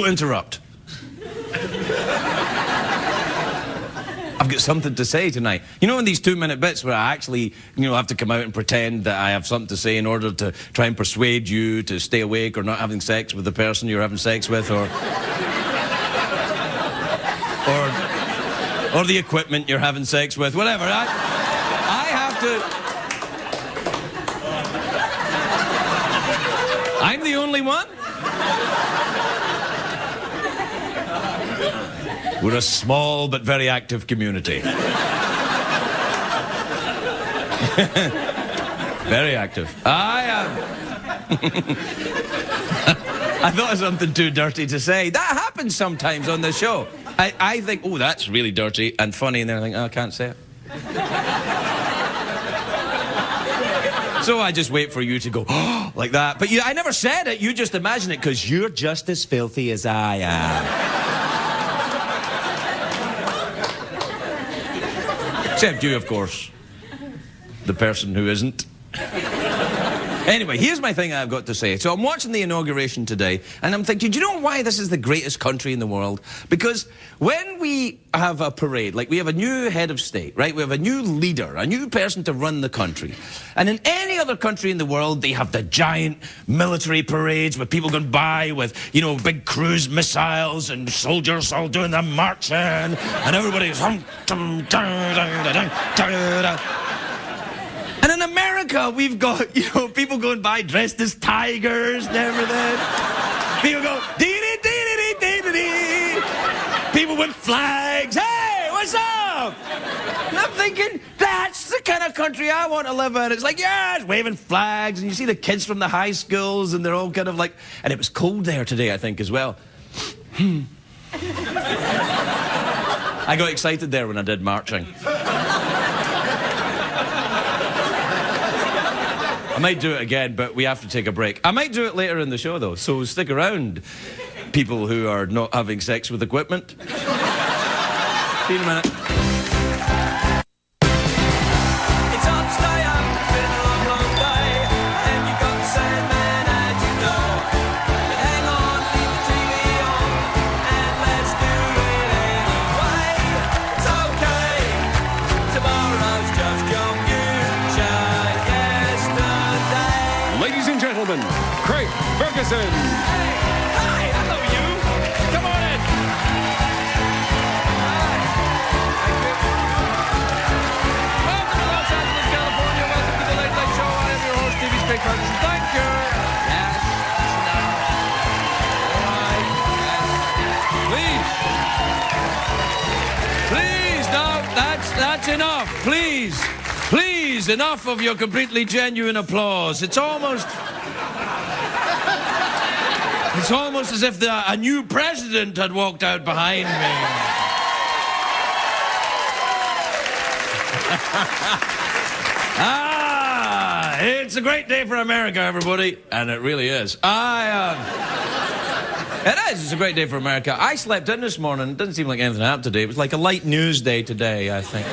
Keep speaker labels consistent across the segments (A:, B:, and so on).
A: Don't interrupt. I've got something to say tonight. You know, in these 2-minute bits where I actually, have to come out and pretend that I have something to say in order to try and persuade you to stay awake or not having sex with the person you're having sex with, or the equipment you're having sex with, whatever. I have to... I'm the only one? We're a small but very active community. Very active. I thought of something too dirty to say. That happens sometimes on the show. I think, oh, that's really dirty and funny, and then I think, oh, I can't say it. So I just wait for you to go, oh, like that. But I never said it. You just imagine it because you're just as filthy as I am. Except you, of course. The person who isn't. Anyway, here's my thing I've got to say. So I'm watching the inauguration today, and I'm thinking, do you know why this is the greatest country in the world? Because when we have a parade, like we have a new head of state, right? We have a new leader, a new person to run the country. And in any other country in the world, they have the giant military parades with people going by with, big cruise missiles and soldiers all doing the marching, and everybody's... And in America, we've got, people going by dressed as tigers and everything. People go, dee-dee-dee-dee-dee-dee-dee. People with flags. Hey, what's up? And I'm thinking, that's the kind of country I want to live in. It's like, yeah, it's waving flags, and you see the kids from the high schools, and they're all kind of like... And it was cold there today, I think, as well. I got excited there when I did marching. I might do it again, but we have to take a break. I might do it later in the show, though, so stick around, people who are not having sex with equipment. See you in a minute. It's hard to stay up, it's been a long, long day, and you've got the same man at your door. But hang on, leave the TV on, and let's do it anyway. It's okay, tomorrow's just your future.
B: Ladies and gentlemen, Craig Ferguson.
A: Hey, hi, hello you. Come on in. Hi. Welcome to Los Angeles, California. Welcome to the Late Night Show. I am your host, TV Craig Ferguson. Thank you. Yes. No. All right. Yes. Please, no, that's enough. Please. Please, enough of your completely genuine applause. It's almost as if a new president had walked out behind me. It's a great day for America, everybody. And it really is. It is. It's a great day for America. I slept in this morning. It didn't seem like anything happened today. It was like a light news day today, I think.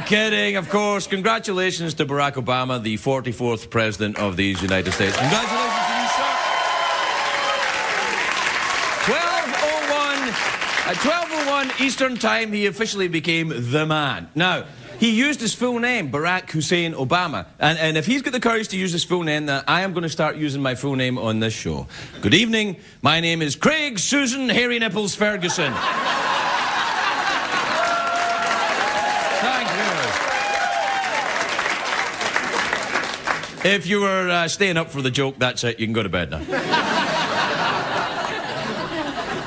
A: Kidding, of course. Congratulations to Barack Obama, the 44th President of these United States. Congratulations to you, sir. 12:01 Eastern Time, he officially became the man. Now, he used his full name, Barack Hussein Obama. And if he's got the courage to use his full name, then I am going to start using my full name on this show. Good evening. My name is Craig Susan Hairy Nipples Ferguson. If you were staying up for the joke, that's it. You can go to bed now.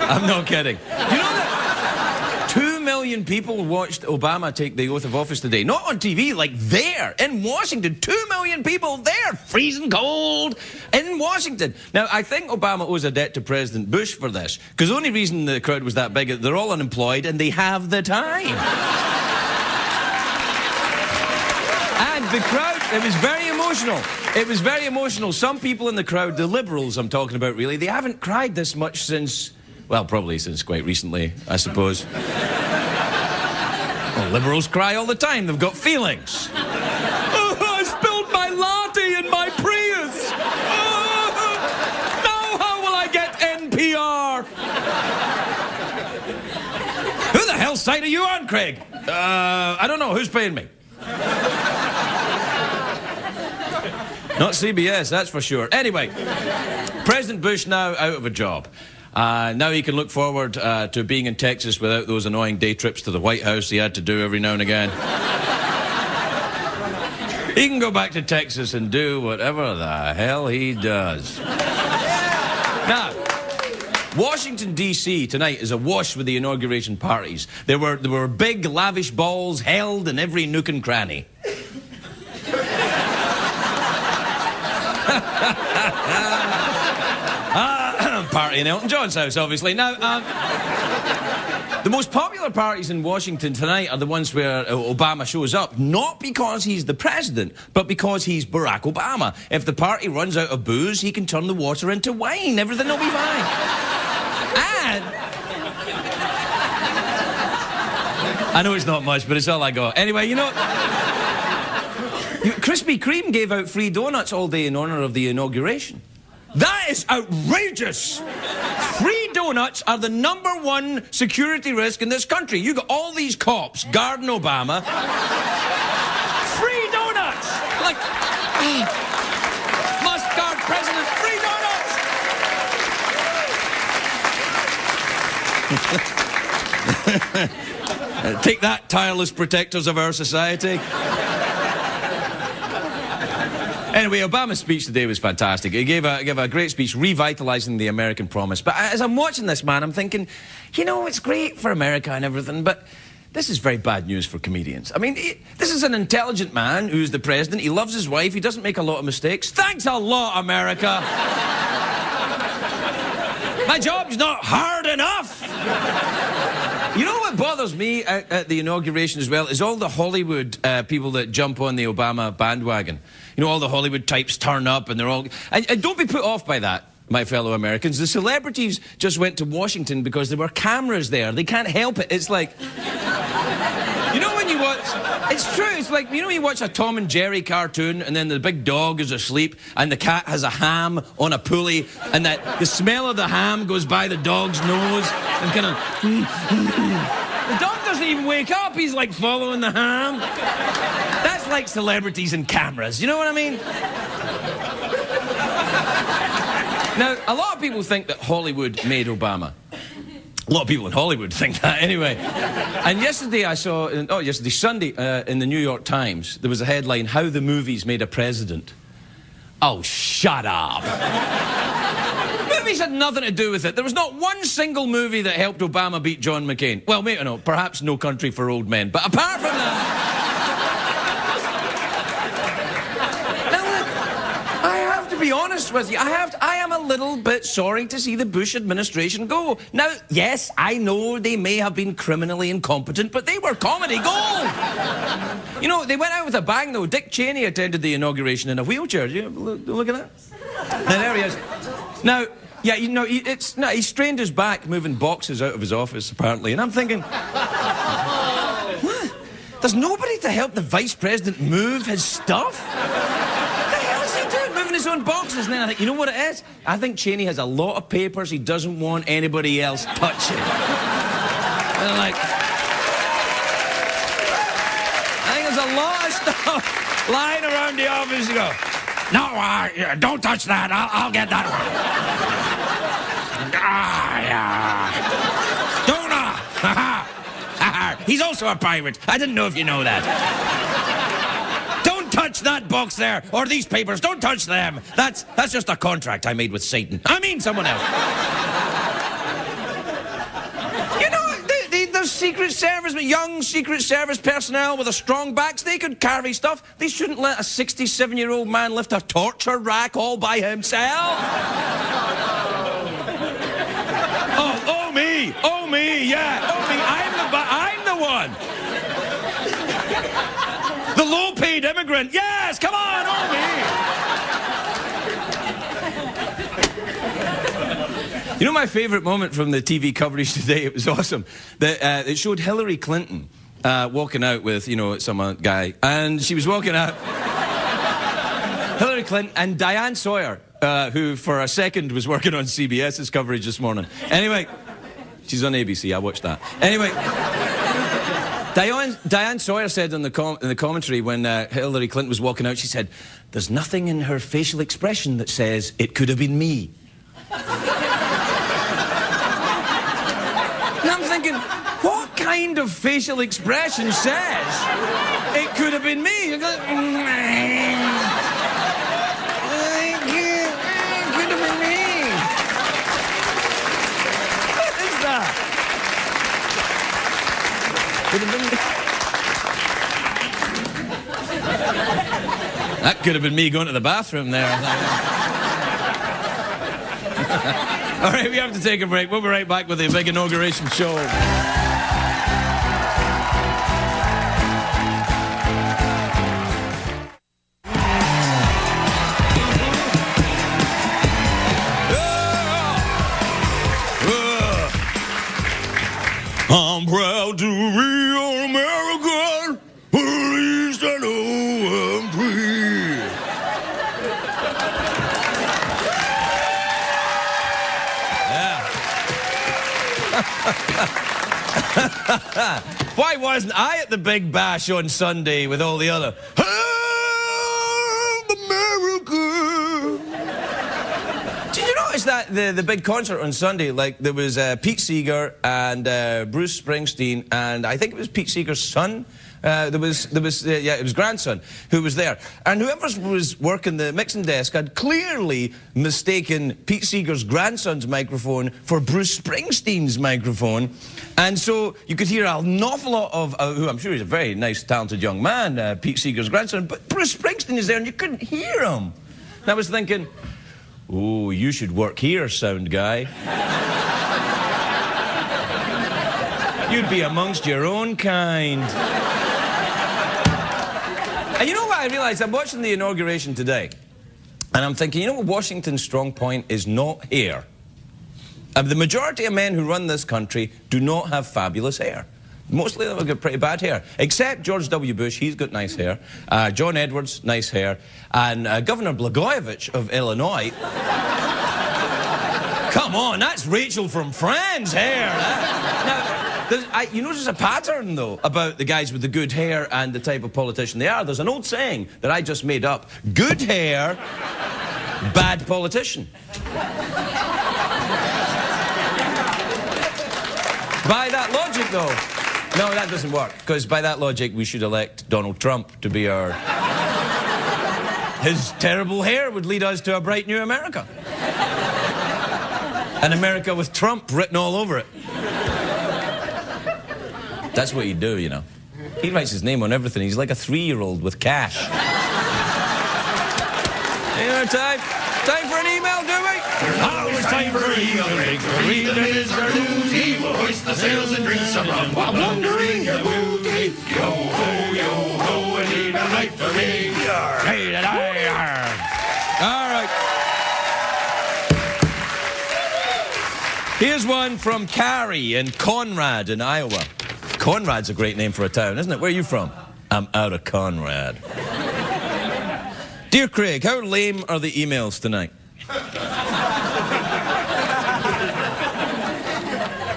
A: I'm not kidding. You know that 2 million people watched Obama take the oath of office today? Not on TV, like there, in Washington. 2 million people there, freezing cold, in Washington. Now, I think Obama owes a debt to President Bush for this, because the only reason the crowd was that big, they're all unemployed and they have the time. And the crowd, it was very emotional. It was very emotional. Some people in the crowd, the liberals I'm talking about really, they haven't cried this much since, well, probably since quite recently, I suppose. Well, liberals cry all the time. They've got feelings. Oh, I spilled my latte in my Prius. Oh. side are you on, Craig? I don't know. Who's paying me? Not CBS, that's for sure. Anyway, President Bush now out of a job. Now he can look forward to being in Texas without those annoying day trips to the White House he had to do every now and again. He can go back to Texas and do whatever the hell he does. Now, Washington, D.C. tonight is awash with the inauguration parties. There were big, lavish balls held in every nook and cranny. Party in Elton John's house, obviously. Now, the most popular parties in Washington tonight are the ones where Obama shows up, not because he's the president, but because he's Barack Obama. If the party runs out of booze, he can turn the water into wine. Everything will be fine. And I know it's not much, but it's all I got. Anyway, you know, Krispy Kreme gave out free donuts all day in honor of the inauguration. That is outrageous! Free donuts are the #1 security risk in this country. You got all these cops guarding Obama. Free donuts! Like, must guard president, free donuts! Take that, tireless protectors of our society. Anyway, Obama's speech today was fantastic. He gave a great speech revitalizing the American promise. But as I'm watching this, man, I'm thinking, you know, it's great for America and everything, but this is very bad news for comedians. I mean, this is an intelligent man who's the president. He loves his wife. He doesn't make a lot of mistakes. Thanks a lot, America. My job's not hard enough. You know what bothers me at the inauguration as well is all the Hollywood people that jump on the Obama bandwagon. You know, all the Hollywood types turn up and they're all... And don't be put off by that, my fellow Americans. The celebrities just went to Washington because there were cameras there. They can't help it. It's like... You know when you watch... It's true. It's like, you know when you watch a Tom and Jerry cartoon and then the big dog is asleep and the cat has a ham on a pulley and that the smell of the ham goes by the dog's nose and kind of... The dog doesn't even wake up. He's like following the ham. That's like celebrities and cameras. You know what I mean? Now, a lot of people think that Hollywood made Obama. A lot of people in Hollywood think that, anyway. And yesterday I saw, Sunday, in the New York Times, there was a headline, "How the Movies Made a President." Oh, shut up. Movies had nothing to do with it. There was not one single movie that helped Obama beat John McCain. Well, maybe, no, perhaps No Country for Old Men. But apart from that... To be honest with you, I am a little bit sorry to see the Bush administration go. Now, yes, I know they may have been criminally incompetent, but they were comedy gold. You know, they went out with a bang, though. Dick Cheney attended the inauguration in a wheelchair. Did you look at that? Now, there he is. Now, yeah, you know, he strained his back moving boxes out of his office, apparently, and I'm thinking... What? There's nobody to help the vice president move his stuff? Moving his own boxes, and then I think, you know what it is? I think Cheney has a lot of papers he doesn't want anybody else touching. And I'm like, I think there's a lot of stuff lying around the office. You go, no, don't touch that. I'll get that one. Donut. He's also a pirate. I didn't know if you know that. Touch that box there, or these papers, don't touch them. That's just a contract I made with Satan. I mean someone else. You know, the Secret Service, young Secret Service personnel with a strong backs, they could carry stuff. They shouldn't let a 67-year-old man lift a torture rack all by himself. Oh me, yeah, oh me, I'm the one. The low-paid immigrant. Yes, come on, me. You know my favourite moment from the TV coverage today? It was awesome. It showed Hillary Clinton walking out with, you know, some guy. And she was walking out. Hillary Clinton and Diane Sawyer, who for a second was working on CBS's coverage this morning. Anyway, she's on ABC. I watched that. Anyway... Diane Sawyer said in the commentary when Hillary Clinton was walking out, she said, "There's nothing in her facial expression that says it could have been me." And I'm thinking, what kind of facial expression says it could have been me? You go, it could have been me. What is that? Could have been me. That could have been me going to the bathroom there. All right, we have to take a break. We'll be right back with the big inauguration show. I'm proud to be an American. At least I know I'm free. Yeah. Why wasn't I at the Big Bash on Sunday with all the other Help America? Did you notice that the big concert on Sunday, like there was Pete Seeger and Bruce Springsteen, and I think it was Pete Seeger's son. It was grandson who was there, and whoever was working the mixing desk had clearly mistaken Pete Seeger's grandson's microphone for Bruce Springsteen's microphone, and so you could hear an awful lot of who I'm sure he's a very nice, talented young man, Pete Seeger's grandson, but Bruce Springsteen is there, and you couldn't hear him. And I was thinking, oh, you should work here, sound guy. You'd be amongst your own kind. And you know what I realised? I'm watching the inauguration today, and I'm thinking, you know what Washington's strong point is? Not hair. The majority of men who run this country do not have fabulous hair. Mostly they've got pretty bad hair. Except George W. Bush, he's got nice hair. John Edwards, nice hair. And Governor Blagojevich of Illinois... Come on, that's Rachel from Friends' hair. Now, you notice a pattern, though, about the guys with the good hair and the type of politician they are. There's an old saying that I just made up. Good hair, bad politician. By that logic, though, no, that doesn't work. Because by that logic, we should elect Donald Trump to be our... His terrible hair would lead us to a bright new America. An America with Trump written all over it. That's what he'd do, you know. He writes his name on everything. He's like a 3-year-old with cash. You know, time for an email, do we?
C: Now it's time for an email. Read the Mr. News. He will hoist the sails and drink some rum while blundering your booty. Yo ho, and lead a night for me.
A: All right. Here's one from Carrie in Conrad in Iowa. Conrad's a great name for a town, isn't it? Where are you from? I'm out of Conrad. Dear Craig, how lame are the emails tonight?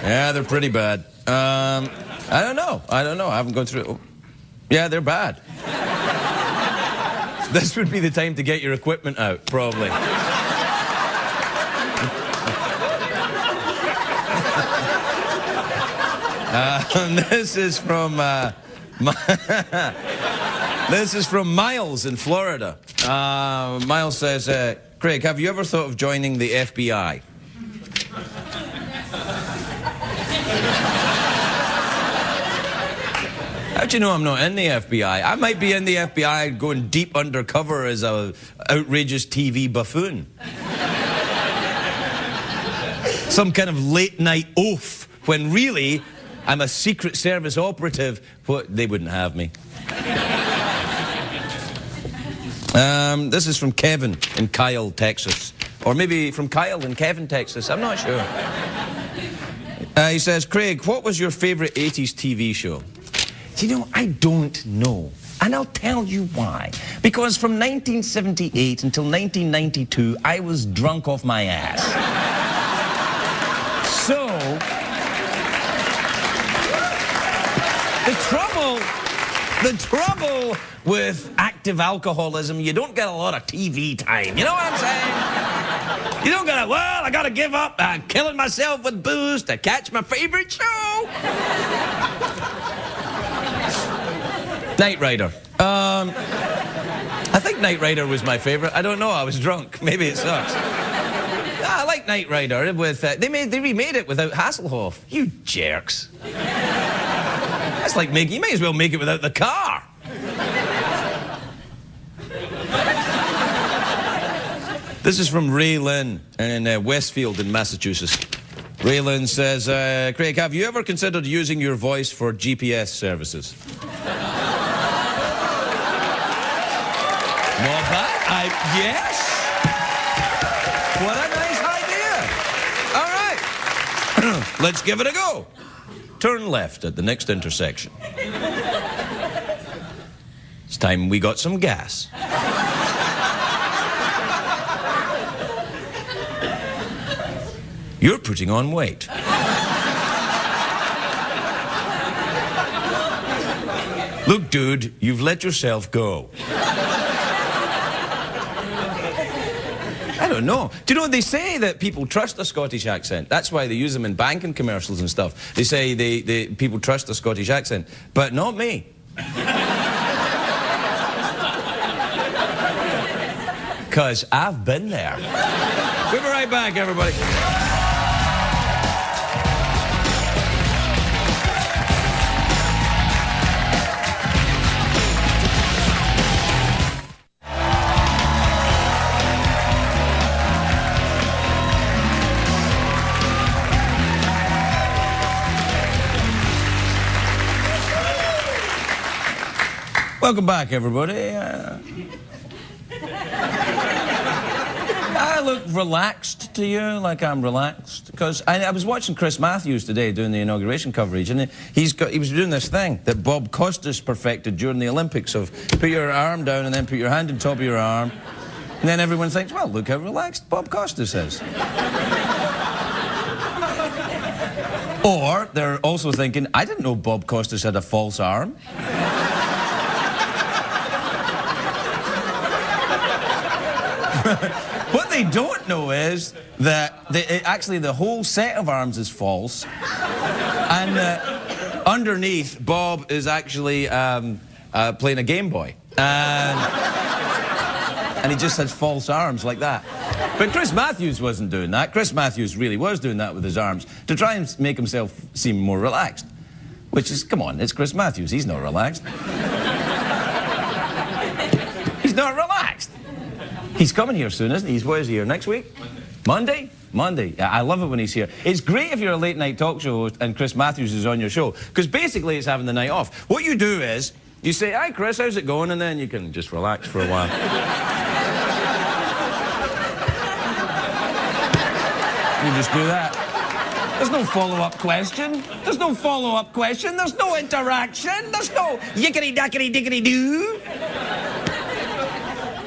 A: Yeah, they're pretty bad. I don't know. I haven't gone through it. Oh. Yeah, they're bad. This would be the time to get your equipment out, probably. This is from this is from Miles in Florida. Miles says, Craig, have you ever thought of joining the FBI? How do you know I'm not in the FBI? I might be in the FBI going deep undercover as a outrageous TV buffoon. Some kind of late night oaf, when really I'm a Secret Service operative. What, they wouldn't have me. This is from Kevin in Kyle, Texas. Or maybe from Kyle in Kevin, Texas. I'm not sure. He says, Craig, what was your favorite 80s TV show? Do you know, I don't know. And I'll tell you why. Because from 1978 until 1992, I was drunk off my ass. So... the trouble The trouble with active alcoholism, you don't get a lot of TV time. You know what I'm saying? You don't get well, I gotta give up killing myself with booze to catch my favorite show. Knight Rider. I think Knight Rider was my favorite. I don't know, I was drunk. Maybe it sucks. I like Knight Rider with, they remade it without Hasselhoff. You jerks. That's like you may as well make it without the car. This is from Ray Lynn in Westfield in Massachusetts. Ray Lynn says, Craig, have you ever considered using your voice for GPS services? Not bad. Yes. What a nice idea. All right. Let's give it a go. Turn left at the next intersection. It's time we got some gas. You're putting on weight. Look, dude, you've let yourself go. I don't know. Do you know, they say that people trust a Scottish accent. That's why they use them in banking commercials and stuff. They say people trust a Scottish accent, but not me. Because I've been there. We'll be right back, everybody. Welcome back, everybody. I look relaxed to you, like I'm relaxed, because I was watching Chris Matthews today doing the inauguration coverage, and he was doing this thing that Bob Costas perfected during the Olympics of put your arm down and then put your hand on top of your arm, and then everyone thinks, well, look how relaxed Bob Costas is. Or they're also thinking, I didn't know Bob Costas had a false arm. What they don't know is that actually the whole set of arms is false, and underneath Bob is actually playing a Game Boy, and he just has false arms like that. But Chris Matthews wasn't doing that. Chris Matthews really was doing that with his arms to try and make himself seem more relaxed, which is, come on, it's Chris Matthews. He's not relaxed. He's not relaxed. He's coming here soon, isn't he? What is he here, next week? Monday? Monday. I love it when he's here. It's great if you're a late-night talk show host and Chris Matthews is on your show, because basically it's having the night off. What you do is, you say, hi, Chris, how's it going? And then you can just relax for a while. You just do that. There's no follow-up question. There's no follow-up question. There's no interaction. There's no yickety-dackety-dickety-doo.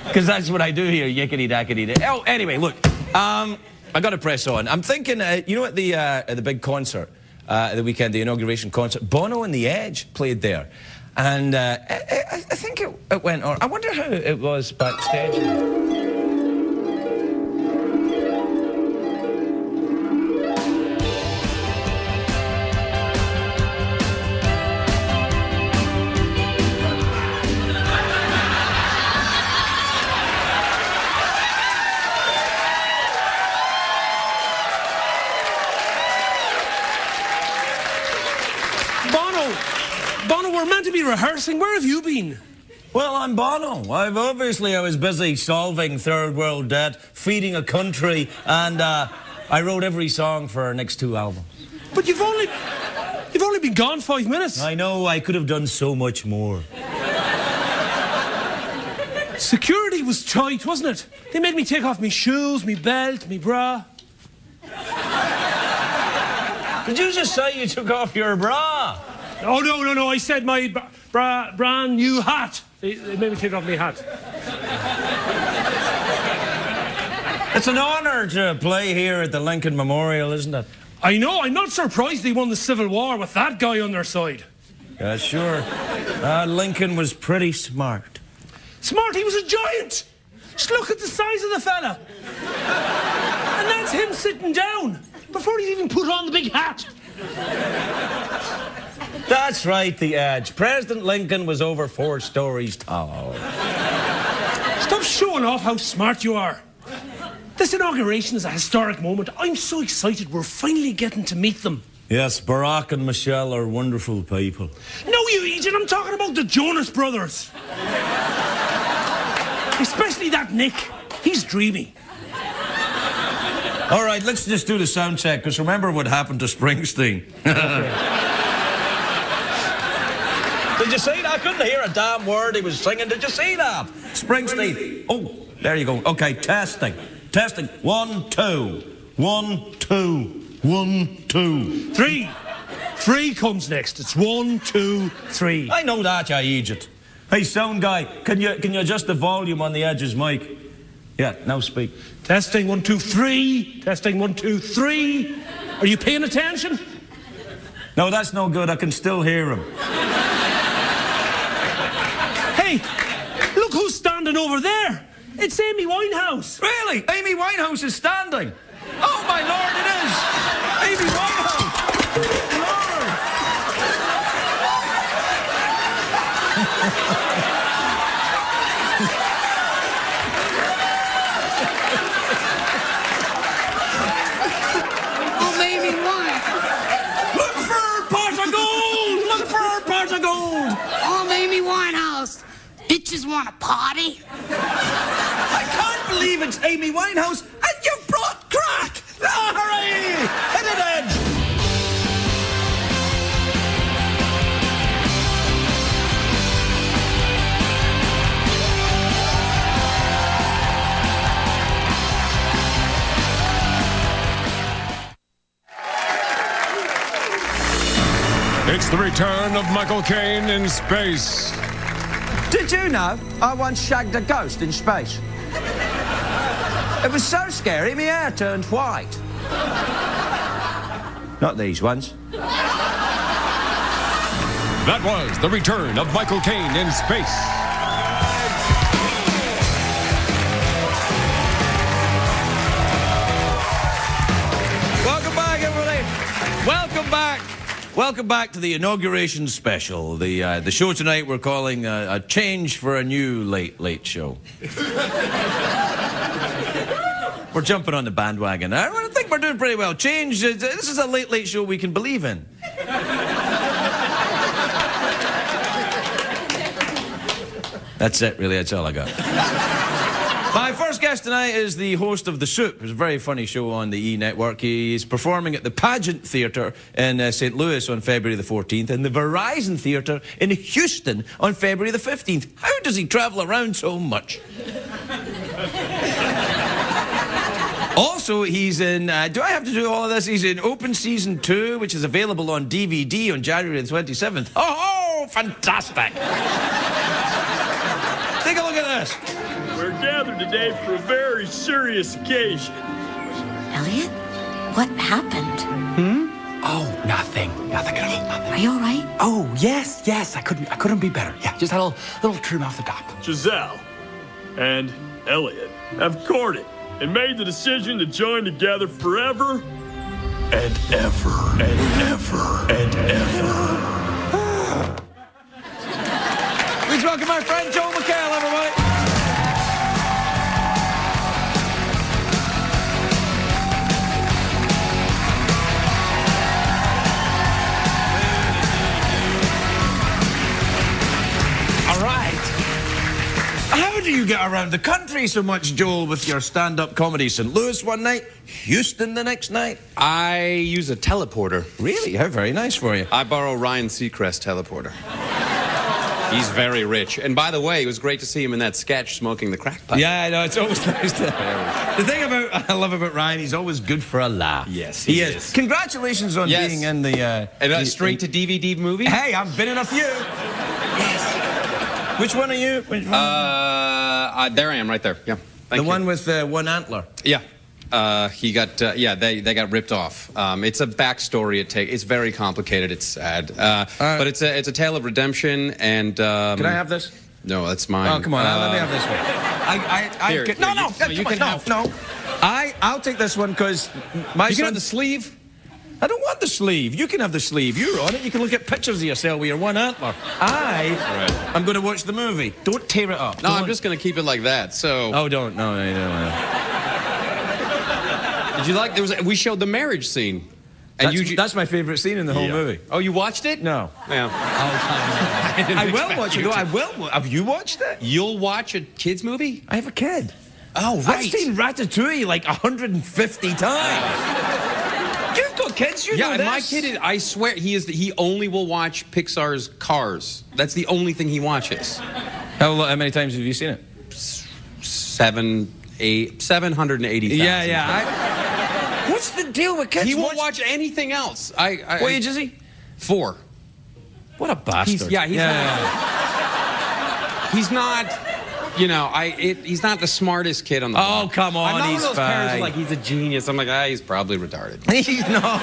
A: Because that's what I do here, yickety-dackety-doo. Oh, anyway, look, I got to press on. I'm thinking, you know, at the big concert, the weekend, the inauguration concert, Bono and The Edge played there. And I think it went on. I wonder how it was backstage.
D: Bono, we're meant to be rehearsing. Where have you been?
A: Well, I'm Bono. I was busy solving third world debt, feeding a country, and I wrote every song for our next 2 albums.
D: But you've only been gone 5 minutes.
A: I know, I could have done so much more.
D: Security was tight, wasn't it? They made me take off me shoes, me belt, me bra.
A: Did you just say you took off your bra?
D: Oh, no, I said my brand new hat. They made me take off my hat.
A: It's an honour to play here at the Lincoln Memorial, isn't it?
D: I know, I'm not surprised they won the Civil War with that guy on their side.
A: Sure. Lincoln was pretty smart.
D: Smart, he was a giant. Just look at the size of the fella. And that's him sitting down before he's even put on the big hat.
A: That's right, the edge. President Lincoln was over 4 stories tall.
D: Stop showing off how smart you are. This inauguration is a historic moment. I'm so excited we're finally getting to meet them.
A: Yes, Barack and McHale are wonderful people.
D: No, you idiot, I'm talking about the Jonas Brothers. Especially that Nick. He's dreamy.
A: All right, let's just do the sound check, because remember what happened to Springsteen. Did you see that? I couldn't hear a damn word he was singing. Did you see that? Springsteen. Oh, there you go. Okay, testing. Testing. 1, 2. 1, 2. 1, 2.
D: 3. 3 comes next. It's 1, 2, 3.
A: I know that, you idiot. Hey, sound guy, can you adjust the volume on the Edge's mic? Yeah, now speak.
D: Testing 1, 2, 3. Testing 1, 2, 3. Are you paying attention?
A: No, that's no good. I can still hear him.
D: Hey, look who's standing over there. It's Amy Winehouse.
A: Really? Amy Winehouse is standing? Oh, my Lord, it is! Amy Winehouse! Lord!
E: Oh, Amy Winehouse.
A: Look for her pot of gold! Look for her pot of gold!
E: Oh, Amy Winehouse. Bitches want a party?
A: I can't believe it's Amy Winehouse, and you've brought crack! Oh, hooray! Hit it, Edge!
B: It's the return of Michael Caine in space.
F: Did you know I once shagged a ghost in space? It was so scary, my hair turned white. Not these ones.
B: That was the return of Michael Caine in space.
A: Welcome back, everybody. Welcome back. Welcome back to the inauguration special. The show tonight we're calling a change for a new late show. We're jumping on the bandwagon. I think we're doing pretty well. Change. This is a late show we can believe in. That's it, really. That's all I got. My first guest tonight is the host of The Soup. It's a very funny show on the E! Network. He's performing at the Pageant Theatre in St. Louis on February the 14th and the Verizon Theatre in Houston on February the 15th. How does he travel around so much? Also, he's in, do I have to do all of this? He's in Open Season 2, which is available on DVD on January the 27th. Oh, fantastic! Take a look at this.
G: We're gathered today for a very serious occasion.
H: Elliot, what happened?
I: Oh, nothing. Nothing at all. Nothing.
H: Are you all right?
I: Oh, yes. I couldn't be better. Yeah, just had a little trim off the top.
G: Giselle and Elliot have courted and made the decision to join together forever and ever and ever and ever.
A: Please welcome my friend Joel McHale, everybody. All right. How do you get around the country so much, Joel, with your stand-up comedy? St. Louis one night, Houston the next night?
J: I use a teleporter.
A: Really? How very nice for you.
J: I borrow Ryan Seacrest teleporter. He's very rich. And by the way, it was great to see him in that sketch smoking the crack pipe.
A: Yeah, I know. It's always nice to... The thing I love about Ryan, he's always good for a laugh.
J: Yes, he is.
A: Congratulations on being in the...
J: straight to DVD movie?
A: Hey, I've been in a few. Yes. Which one are you? Which one?
J: There I am, right there. Yeah.
A: The one with one antler.
J: Yeah. He got they got ripped off. It's a backstory. It's very complicated. It's sad, but it's a tale of redemption. And
A: can I have this?
J: No, that's mine.
A: Oh, come on, let me have this one.
J: Here,
A: You can have. I'll take this one because my
J: You can
A: son.
J: have the sleeve.
A: I don't want the sleeve. You can have the sleeve. You're on it. You can look at pictures of yourself with your one antler. I'm going to watch the movie. Don't tear it up.
J: No, I'm just going to keep it like that. So.
A: Oh, don't. No.
J: Did you like? We showed the marriage scene. And
A: That's my favorite scene in the whole movie.
J: Oh, you watched it?
A: No.
J: Yeah.
A: I will watch it. No, I will. Have you watched it?
J: You'll watch a kids movie?
A: I have a kid.
J: Oh, right.
A: I've seen Ratatouille like 150 times. You've got kids, you know
J: Yeah,
A: this.
J: my kid, I swear, he only will watch Pixar's Cars. That's the only thing he watches.
A: How many times have you seen it?
J: 780,000.
A: Yeah. What's the deal with kids?
J: He won't watch anything else.
A: What age is he?
J: 4.
A: What a bastard.
J: He's not... You know, he's not the smartest kid on the block.
A: Oh, come on,
J: I'm not
A: he's
J: one of those parents
A: fine.
J: who like, he's a genius. I'm like, he's probably retarded.
A: He's not.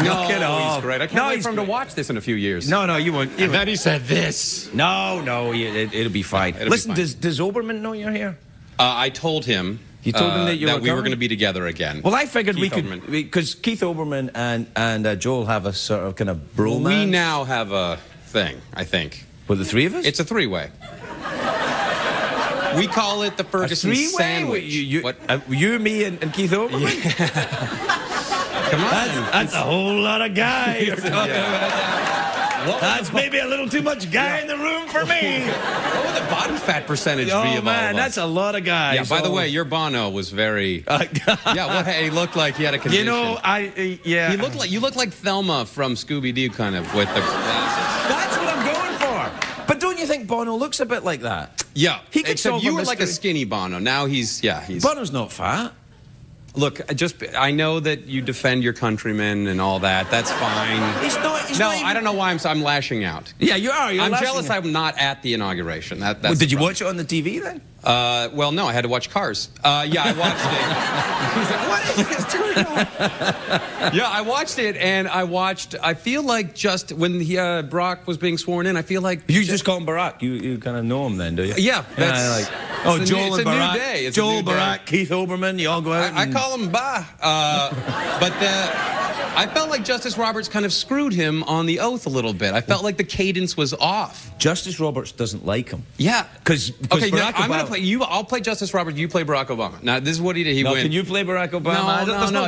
J: No,
A: Knock it off.
J: he's great. I can't wait for him to watch this in a few years.
A: No, you won't.
J: And then he said this.
A: No, it'll be fine. Listen, does Oberman know you're here?
J: I told him.
A: You told him that we were
J: going to be together again.
A: Well, I figured
J: Keith
A: we could, because Keith Oberman and Joel have a sort of kind of bromance.
J: We now have a thing, I think.
A: With the three of us?
J: It's a 3-way. We call it the Ferguson sandwich.
A: You, me, and Keith Oberman?
J: Yeah. Come on.
A: That's a whole lot of guy you're talking about. That's maybe a little too much guy in the room for me.
J: What would the body fat percentage be of all of us?
A: That's a lot of guys.
J: Yeah, by the way, your Bono was very... he looked like he had a condition.
A: You know,
J: You look like Thelma from Scooby-Doo, kind of, with the glasses.
A: That's what I'm going for. But don't you think Bono looks a bit like that?
J: Yeah.
A: He could
J: Except
A: solve
J: you
A: a
J: were like a
A: mystery.
J: skinny Bono. Now he's...
A: Bono's not fat.
J: Look, I know that you defend your countrymen and all that. That's fine.
A: He's not even...
J: I don't know why I'm lashing out.
A: Yeah, you are.
J: I'm jealous I'm not at the inauguration. That's
A: did you watch it on the TV then?
J: Well, no, I had to watch Cars. Yeah, I watched it. He's like, what is this going on? Yeah, I watched it, and I feel like just when Barack was being sworn in, I feel like...
A: You just call him Barack. You kind of know him then, do you?
J: Yeah.
A: That's Joel and Barack.
J: New day.
A: Joel, Barack, Keith Oberman, you all go out
J: I call him Ba. But I felt like Justice Roberts kind of screwed him on the oath a little bit. I felt like the cadence was off.
A: Justice Roberts doesn't like him.
J: Yeah.
A: Because Barack
J: I'm going to play you. I'll play Justice Roberts. You play Barack Obama. Now, this is what he did. He went.
A: Can you play Barack Obama?
J: No,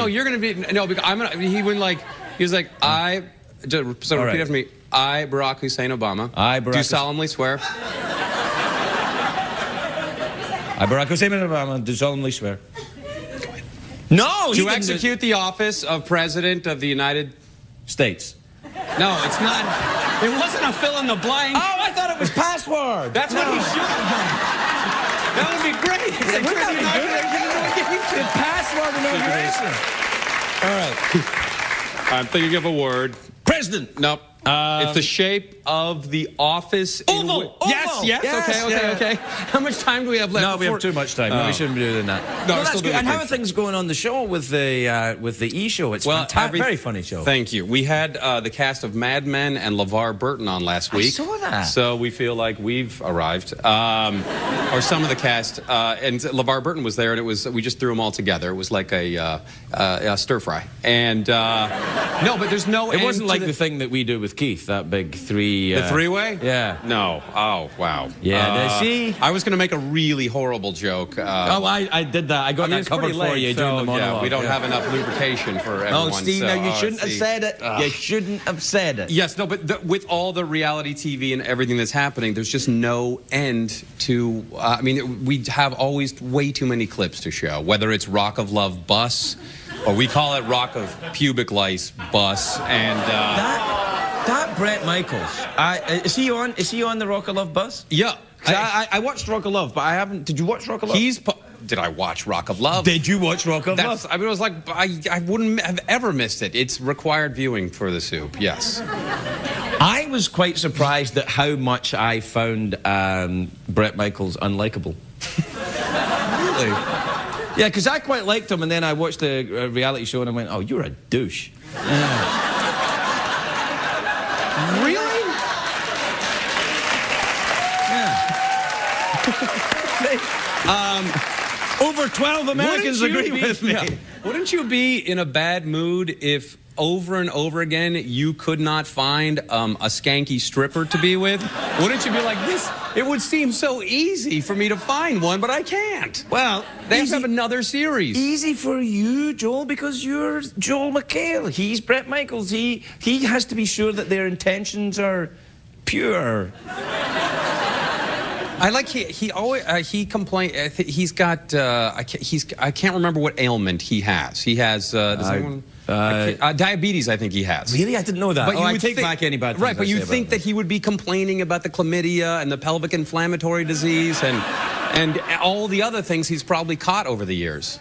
J: you're going to be... No, because he went like... He was like, repeat after me. I, Barack Hussein Obama, do solemnly swear...
A: I, Barack Hussein Obama, do solemnly swear. No,
J: to execute the office of President of the United
A: States.
J: No, it's not. It wasn't a fill in the blank.
A: Oh, I thought it was password.
J: That's what he should have done. That would be great.
A: The password inauguration. All right.
J: I'm thinking of a word.
A: President.
J: Nope. It's the shape of the office.
A: Oval.
J: Yes. Okay. How much time do we have left?
A: No, we have too much time. We shouldn't be doing that.
J: No,
A: well, that's good. And how are things going on the show with the E show? It's fantastic. Very funny show.
J: Thank you. We had the cast of Mad Men and LeVar Burton on last week.
A: I saw that.
J: So we feel like we've arrived, or some of the cast. And LeVar Burton was there, and we just threw them all together. It was like a stir fry. And no, but there's no.
A: It wasn't like the thing that we do with Keith, that big three...
J: The three-way?
A: Yeah.
J: No. Oh, wow.
A: Yeah, see?
J: I was going to make a really horrible joke.
A: I did that. I got that covered for you during the monologue.
J: Yeah, we don't have enough lubrication for everyone.
A: Oh, Steve, no, you shouldn't have said it. You shouldn't have said it.
J: Yes, no, but with all the reality TV and everything that's happening, there's just no end to... we have always way too many clips to show, whether it's Rock of Love Bus, or we call it Rock of Pubic Lice Bus, and...
A: That Bret Michaels, is he on the Rock of Love bus?
J: Yeah.
A: I watched Rock of Love, but I haven't... Did you watch Rock of Love?
J: Did I watch Rock of Love?
A: Did you watch Rock of Love?
J: I was like, I wouldn't have ever missed it. It's required viewing for the soup, yes.
A: I was quite surprised at how much I found Bret Michaels unlikable.
J: absolutely.
A: Yeah, because I quite liked him, and then I watched the reality show, and I went, "Oh, you're a douche."
J: Really?
A: Over 12 Americans agree with me.
J: Yeah. Wouldn't you be in a bad mood if over and over again you could not find a skanky stripper to be with? Wouldn't you be like, this? It would seem so easy for me to find one, but I can't.
A: Well,
J: they have to have another series.
A: Easy for you, Joel, because you're Joel McHale. He's Bret Michaels. He has to be sure that their intentions are pure.
J: I like he always he complain. He's got I can't remember what ailment he has. He has does anyone? Diabetes, I think he has.
A: Really? I didn't know that.
J: But
A: I take back any bad things
J: right, but you think
A: that
J: he would be complaining about the chlamydia and the pelvic inflammatory disease and all the other things he's probably caught over the years.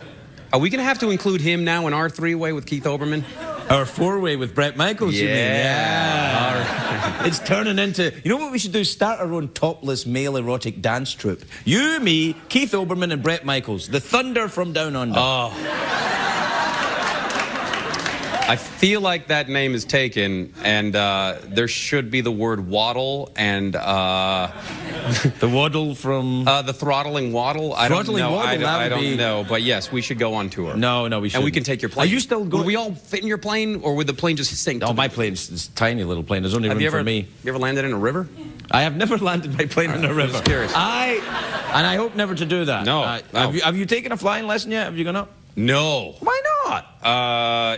J: Are we going to have to include him now in our three-way with Keith Olbermann?
A: Our four-way with Bret Michaels, you mean?
J: Yeah.
A: It's turning into... You know what we should do? Start our own topless male erotic dance troupe. You, me, Keith Olbermann, and Bret Michaels. The Thunder from Down Under.
J: Oh. I feel like that name is taken, and there should be the word waddle and...
A: the waddle from...
J: the throttling waddle? I don't know. I don't know, but yes, we should go on tour.
A: No, we should.
J: And we can take your plane.
A: Are you still going...
J: Will we all fit in your plane, or would the plane just sink?
A: Oh, my plane's a tiny little plane. There's only room for me.
J: You ever landed in a river?
A: I have never landed my plane in a river.
J: I'm just curious.
A: And I hope never to do that.
J: No.
A: Have you taken a flying lesson yet? Have you gone up?
J: No.
A: Why not?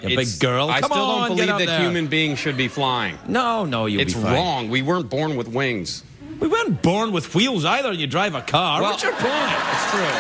J: You
A: big girl.
J: I
A: Come
J: still
A: on,
J: don't
A: get
J: believe
A: up
J: that
A: there.
J: human beings should be flying.
A: No, you'll be fine.
J: It's wrong. We weren't born with wings.
A: We weren't born with wheels either. You drive a car.
J: Well,
A: what's your point?
J: It's true.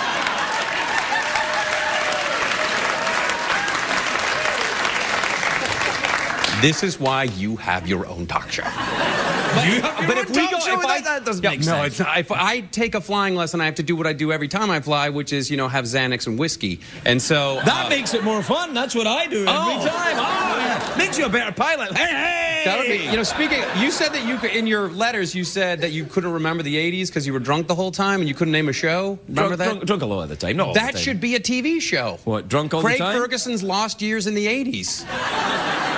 J: This is why you have your own talk show.
A: But if we go, that doesn't make sense.
J: If I take a flying lesson, I have to do what I do every time I fly, which is, have Xanax and whiskey. And so
A: that makes it more fun. That's what I do every time. Yeah. Makes you a better pilot. Hey!
J: That would be, speaking, you said that in your letters, you said that you couldn't remember the 80s because you were drunk the whole time and you couldn't name a show. Remember that?
A: Drunk a lot of the time. No,
J: that should be a TV show.
A: What, drunk all the time?
J: Craig Ferguson's Lost Years in the 80s.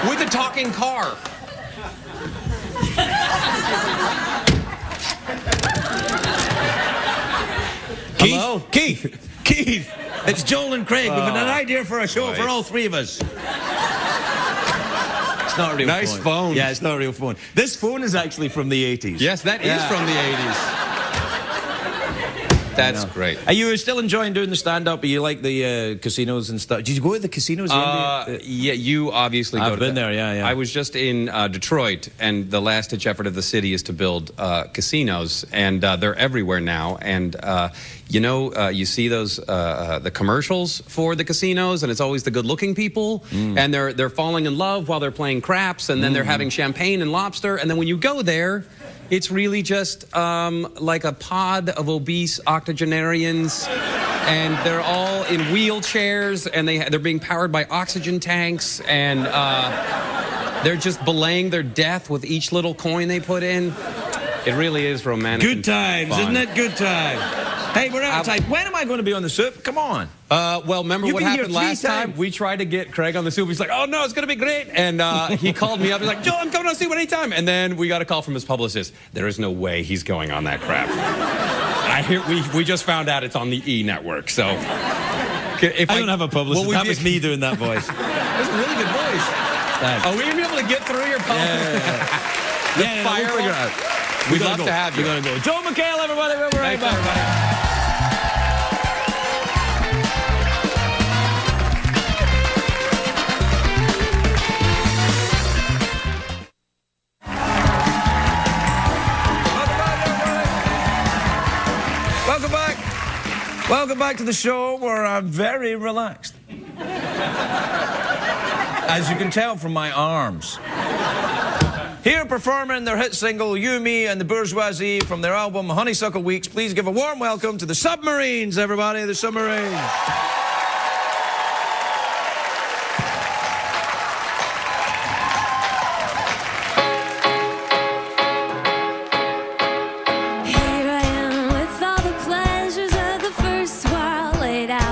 J: With a talking car.
A: Hello? Keith, it's Joel and Craig. We've got an idea for a show for all three of us. It's not a real phone.
J: Nice phone.
A: Yeah, it's not a real phone. This phone is actually from the 80s.
J: Yes, that is from the 80s. That's great.
A: Are you still enjoying doing the stand-up? Are you like the casinos and stuff? Did you go to the casinos?
J: Yeah, you obviously go to
A: I've been there, yeah.
J: I was just in Detroit, and the last-ditch effort of the city is to build casinos, and they're everywhere now. And, you see those, the commercials for the casinos, and it's always the good-looking people, and they're falling in love while they're playing craps, and then they're having champagne and lobster, and then when you go there, it's really just like a pod of obese octogenarians, and they're all in wheelchairs, and they're being powered by oxygen tanks, and they're just belaying their death with each little coin they put in. It really is romantic.
A: Good times, isn't it? Good times. Hey, we're out of time. When am I going to be on the Soup? Come on.
J: Well, remember what happened last time? We tried to get Craig on the Soup. He's like, oh, no, it's going to be great. And he called me up. He's like, Joe, I'm coming on the Soup anytime. And then we got a call from his publicist. There is no way he's going on that crap. We just found out it's on the E network. So if I don't have a publicist. That was me doing that voice. That's a really good voice. Thanks. Are we going to be able to get through your publicist? Yeah, we'll figure it out. We'd love to have you. We're going to go. Joe McHale, everybody. We'll be right back.
A: Welcome back to the show where I'm very relaxed. As you can tell from my arms. Here performing their hit single, You, Me and the Bourgeoisie from their album Honeysuckle Weeks. Please give a warm welcome to the Submarines, everybody, the Submarines.
K: Here I am with all the pleasures of the first while laid out.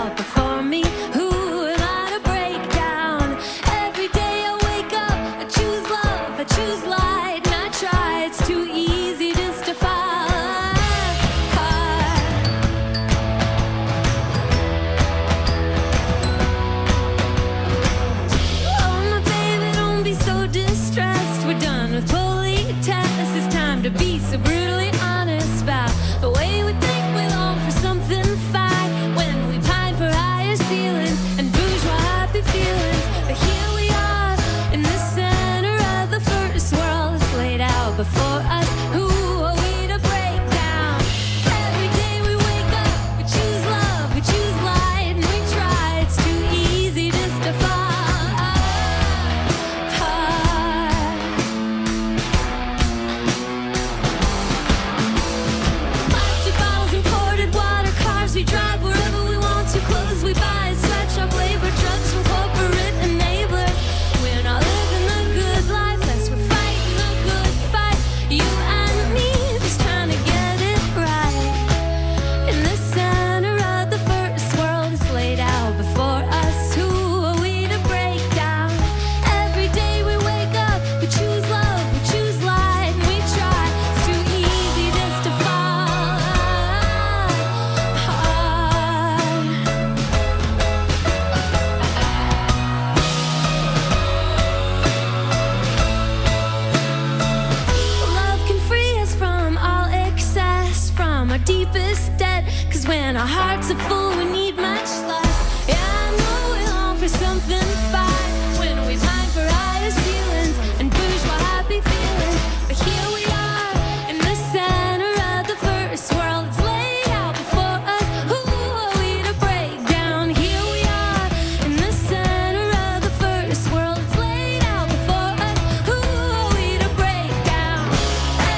K: hearts are full, we need much love. Yeah, I know we long for something fine when we pine for higher ceilings and bourgeois happy feelings. But here we are in the center of the first world. It's laid out before us. Who are we to break down? Here we are in the center of the first world. It's laid out before us. Who are we to break down?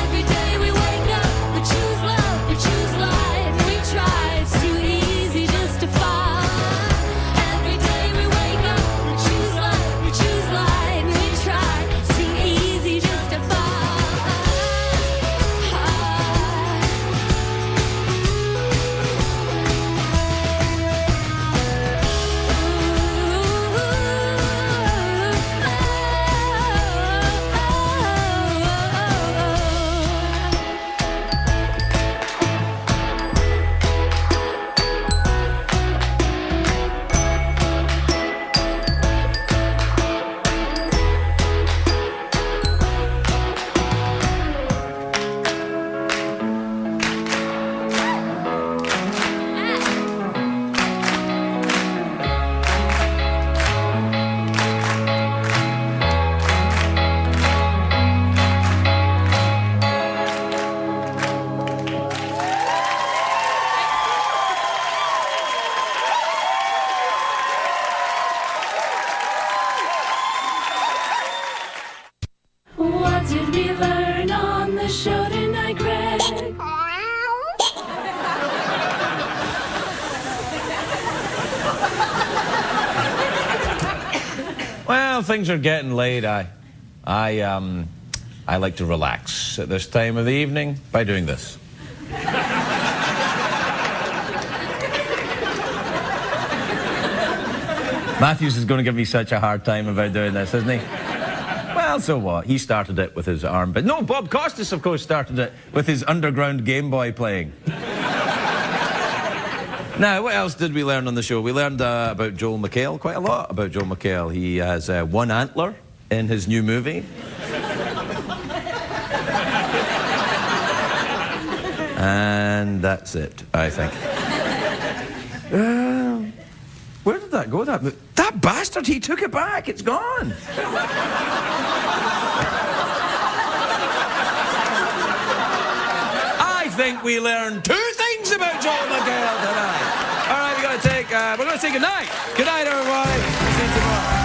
K: Every day we wake up, we choose love, we choose light, and we try. It's too easy just to fall. Every day we wake up, we choose love, we choose light, and we try. It's too easy just to fall. What did we learn on the show tonight, Greg?
A: Well, things are getting late. I like to relax at this time of the evening by doing this. Matthews is going to give me such a hard time about doing this, isn't he? Well, so what? He started it with his arm, but no, Bob Costas, of course, started it with his underground Game Boy playing. Now, what else did we learn on the show? We learned about Joel McHale, quite a lot about Joel McHale. He has one antler in his new movie. And that's it, I think. Where did that go? That bastard, he took it back. It's gone. I think we learned 2 things about Joel McHale tonight. All right, we're going to say good night. Good night, everybody. See you tomorrow.